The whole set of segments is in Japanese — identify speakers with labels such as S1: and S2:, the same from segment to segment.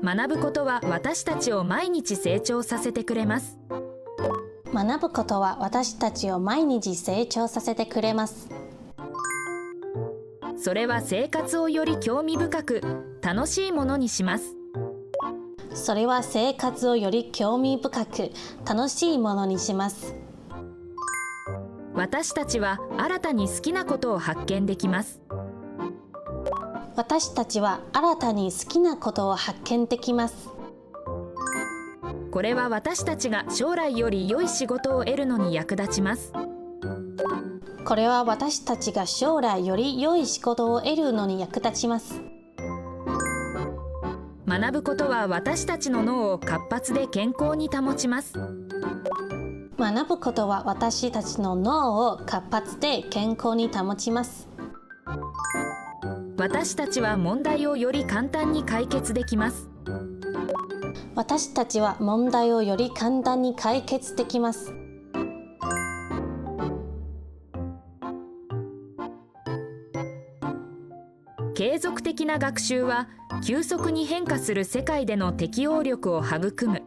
S1: 学ぶことは私たちを毎日成長させてくれます。
S2: 学ぶことは私たちを毎日成長させてくれます。
S1: それは生活をより興味深く楽しいものにします。
S2: それは生活をより興味深く楽しいものにします。
S1: 私たちは新たに好きなことを発見できます。
S2: 私たちは新たに好きなことを発見できます。
S1: これは私たちが将来より良い仕事を得るのに役立ちます。
S2: これは私たちが将来より良い仕事を得るのに役立ちます。
S1: 学ぶことは私たちの脳を活発で健康に保ちます。
S2: 学ぶことは私たちの脳を活発で健康に保ちます。
S1: 私たちは問題をより簡単に解決できます。
S2: 私たちは問題をより簡単に解決できます。
S1: 継続的な学習は急速に変化する世界での適応力を育む。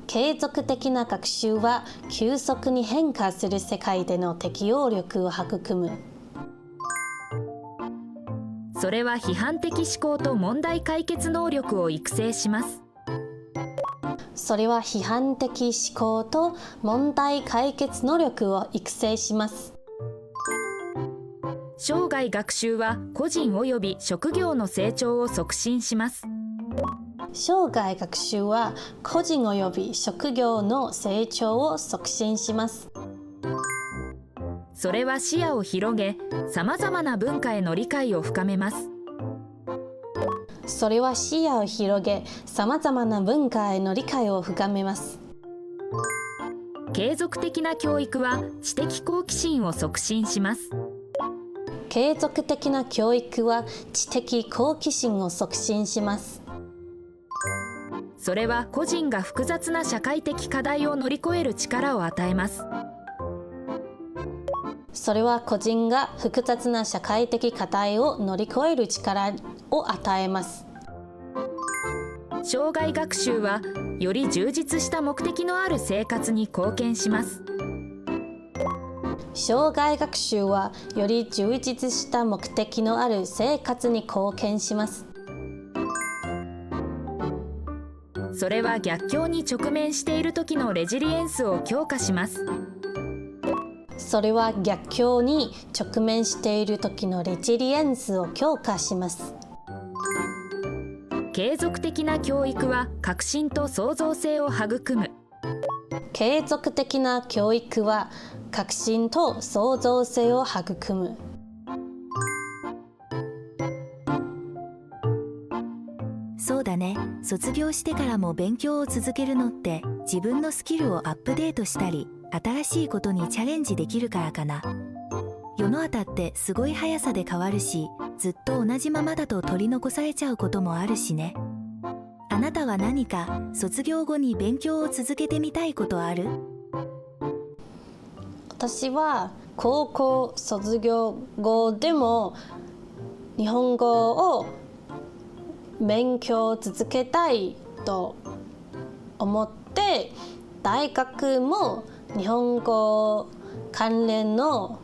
S2: 継続的な学習は急速に変化する世界での適応力を育む。
S1: それは批判的思考と問題解決能力を育成します。
S2: それは批判的思考と問題解決能力を育成します。
S1: 生涯学習は個人及び職業の成長を促進します。
S2: 生涯学習は個人及び職業の成長を促進します。
S1: それは視野を広げ、さまざまな文化への理解を深めます。
S2: それは視野を広げ、さまざまな文化への理解を深めます。
S1: 継続的な教育は知的好奇心を促進します。
S2: 継続的な教育は知的好奇心を促進します。
S1: それは個人が複雑な社会的課題を乗り越える力を与えます。
S2: それは個人が複雑な社会的課題を乗り越える力を与えます。
S1: 生涯学習はより充実した目的のある生活に貢献します。
S2: 生涯学習はより充実した目的のある生活に貢献します。
S1: それは逆境に直面している時のレジリエンスを強化します。
S2: それは逆境に直面している時のレジリエンスを強化します。
S1: 継続的な教育は革新と創造性を育む。
S2: 継続的な教育は革新と創造性を育む。
S3: そうだね。卒業してからも勉強を続けるのって自分のスキルをアップデートしたり新しいことにチャレンジできるからかな。世の中ってすごい速さで変わるし、ずっと同じままだと取り残されちゃうこともあるしね。あなたは何か卒業後に勉強を続けてみたいことある？
S2: 私は高校卒業後でも日本語を勉強続けたいと思って大学も日本語関連の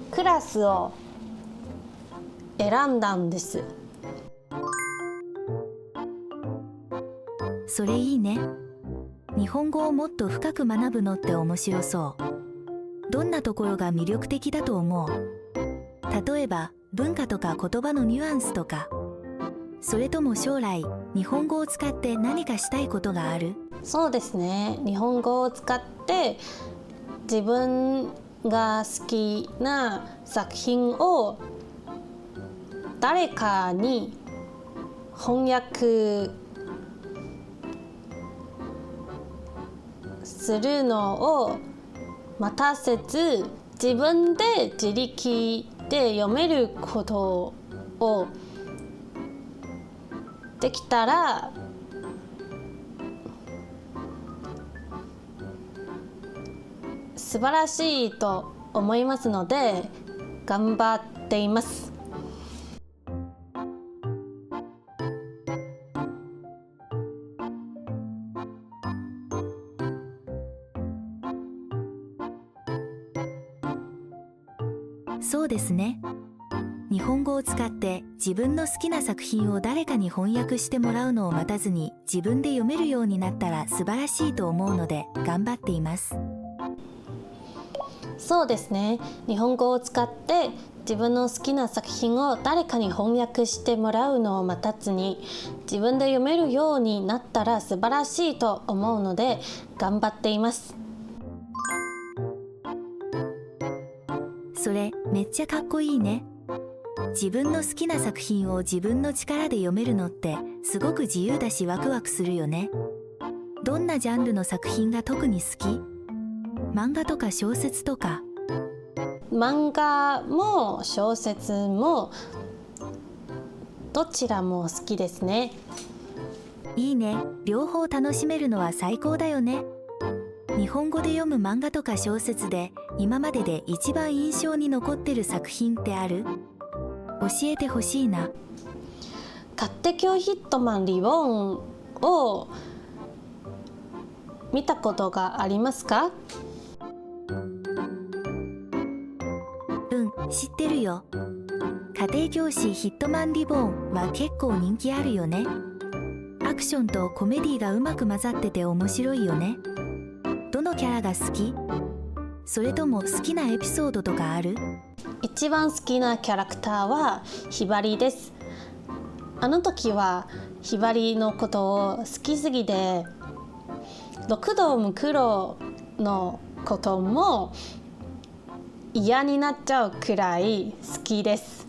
S2: クラスを選んだんです。
S3: それいいね。日本語をもっと深く学ぶのって面白そう。どんなところが魅力的だと思う？例えば文化とか言葉のニュアンスとか。それとも将来日本語を使って何かしたいことがある？
S2: そうですね。日本語を使って自分が好きな作品を誰かに翻訳するのを待たせず自分で自力で読めることをできたら素晴らしいと思いますので頑張っています。
S3: ですね。日本語を使って自分の好きな作品を誰かに翻訳してもらうのを待たずに自分で読めるようになったら素晴らしいと思うので頑張っています。
S2: そうですね。日本語を使って自分の好きな作品を誰かに翻訳してもらうのを待たずに自分で読めるようになったら素晴らしいと思うので頑張っています。
S3: それめっちゃかっこいいね。自分の好きな作品を自分の力で読めるのってすごく自由だしワクワクするよね。どんなジャンルの作品が特に好き？漫画とか小説とか？
S2: 漫画も小説もどちらも好きですね。
S3: いいね。両方楽しめるのは最高だよね。日本語で読む漫画とか小説で今までで一番印象に残ってる作品ってある？教えてほしいな。
S2: 勝手今日ヒットマンリボーンを見たことがありますか？
S3: 知ってるよ。家庭教師ヒットマンリボーンは結構人気あるよね。アクションとコメディがうまく混ざってて面白いよね。どのキャラが好き？それとも好きなエピソードとかある？
S2: 一番好きなキャラクターはひばりです。あの時はひばりのことを好きすぎて六道無苦労のことも嫌になっちゃうくらい好きです。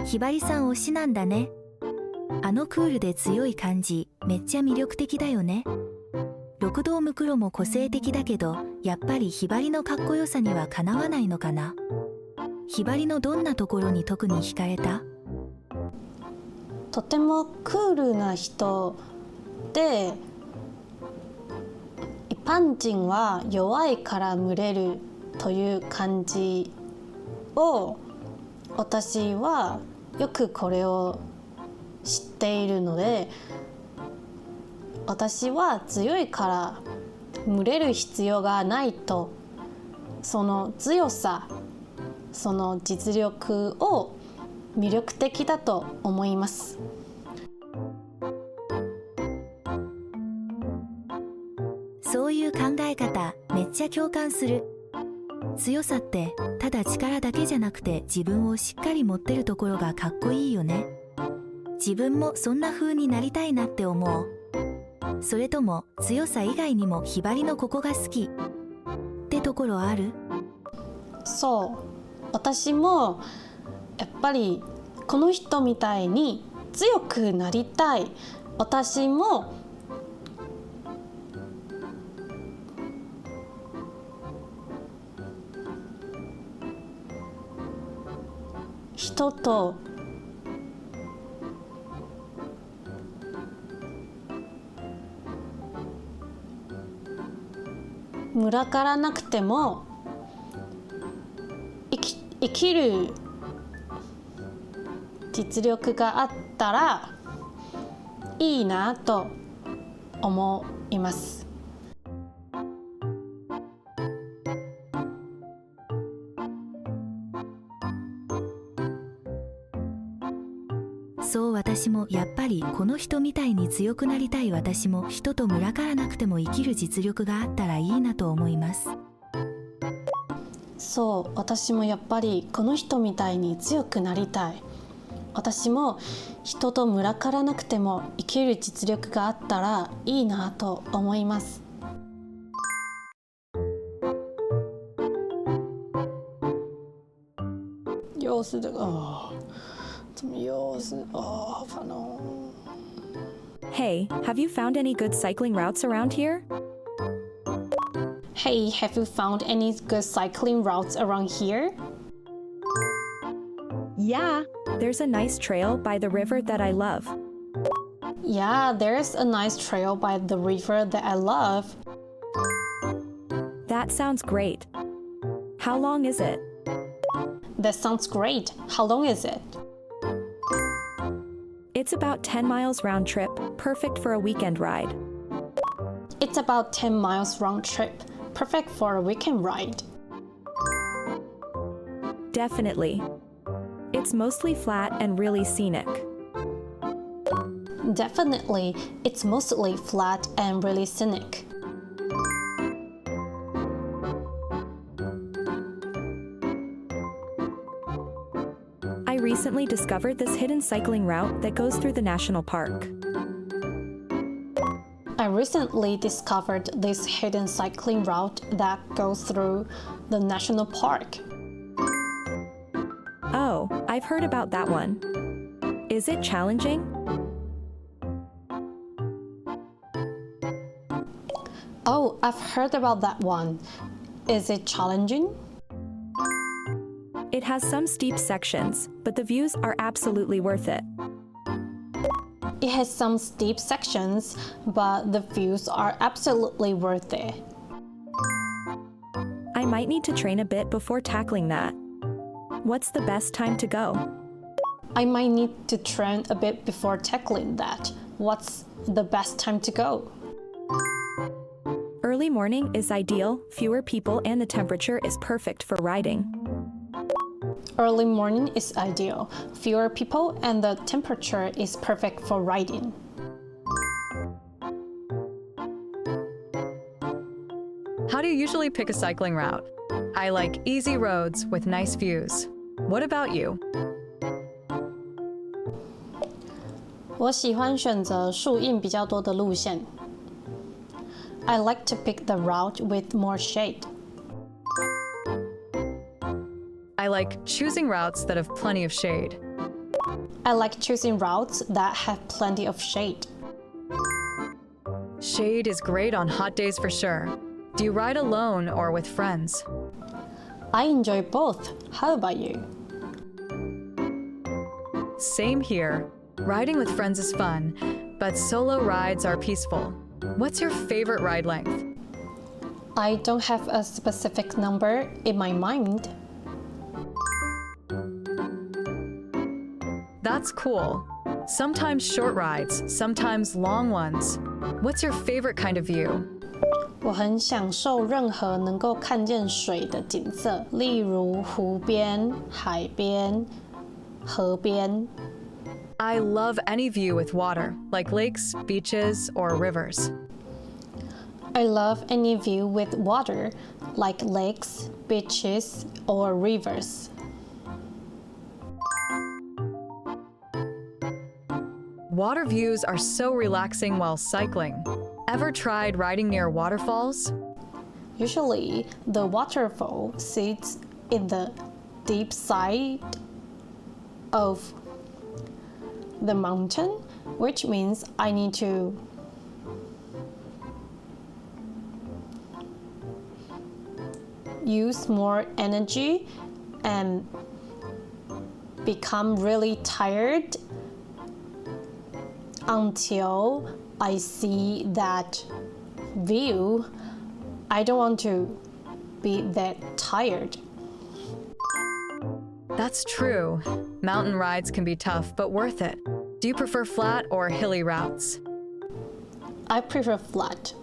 S3: ひばりさん推しなんだね。あのクールで強い感じめっちゃ魅力的だよね。六道無苦労も個性的だけどやっぱりひばりのかっこよさにはかなわないのかな。ひばりのどんなところに特に惹かれた？
S2: とてもクールな人で一般人は弱いから群れるという感じを私はよくこれを知っているので私は強いから群れる必要がないとその強さその実力を魅力的だと思います。
S3: そういう考え方めっちゃ共感する。強さってただ力だけじゃなくて自分をしっかり持ってるところがかっこいいよね。自分もそんな風になりたいなって思う。それとも強さ以外にもひばりのここが好きってところある？
S2: そう、私もやっぱりこの人みたいに強くなりたい。私も人と群からなくても生きる実力があったらいいなと思います。
S3: そう、私もやっぱりこの人みたいに強くなりたい。私も人と群からなくても生きる実力があったらいいなと思います。
S2: そう、私もやっぱりこの人みたいに強くなりたい。私も人と群からなくても生きる実力があったらいいなと思います。又是这个怎么又是好烦哦。
S4: Hey, have you found any good cycling routes around here?
S2: Hey, have you found any good cycling routes around here?
S4: Yeah, there's a nice trail by the river that I love.
S2: Yeah, there's a nice trail by the river that I love.
S4: That sounds great. How long is it?
S2: That sounds great. How long is it?
S4: It's about 10 miles round trip, perfect for a weekend ride.
S2: It's about 10 miles round trip, perfect for a weekend ride.
S4: Definitely. It's mostly flat and really scenic.
S2: Definitely, it's mostly flat and really scenic.
S4: I recently discovered this hidden cycling route that goes through the national park.
S2: I recently discovered this hidden cycling route that goes through the national park.
S4: Oh, I've heard about that one. Is it challenging?
S2: Oh, I've heard about that one. Is it challenging?
S4: It has some steep sections, but the views are absolutely worth it.
S2: It has some steep sections, but the views are absolutely worth it.
S4: I might need to train a bit before tackling that. What's the best time to go?
S2: I might need to train a bit before tackling that. What's the best time to go?
S4: Early morning is ideal, fewer people, and the temperature is perfect for riding.
S2: Early morning is ideal. Fewer people and the temperature is perfect for riding.
S5: How do you usually pick a cycling route? I like easy roads with nice views. What about you?
S2: 我喜欢选择树荫比较多的路线。I like to pick the route with more shade.
S5: I like choosing routes that have plenty of shade.
S2: I like choosing routes that have plenty of shade.
S5: Shade is great on hot days for sure. Do you ride alone or with friends?
S2: I enjoy both. How about you?
S5: Same here. Riding with friends is fun, but solo rides are peaceful. What's your favorite ride length?
S2: I don't have a specific number in my mind.
S5: That's cool. Sometimes short rides, sometimes long ones. What's your favorite kind of view?
S2: 我很享受任何能够看见水的景色，例如湖边、海边、河边。
S5: I love any view with water, like lakes, beaches, or rivers.
S2: I love any view with water, like lakes, beaches, or rivers.
S5: Water views are so relaxing while cycling. Ever tried riding near waterfalls?
S2: Usually, the waterfall sits in the deep side of the mountain, which means I need to use more energy and become really tired until I see that view. I don't want to be that tired.
S5: That's true. Mountain rides can be tough, but worth it. Do you prefer flat or hilly routes?
S2: I prefer flat.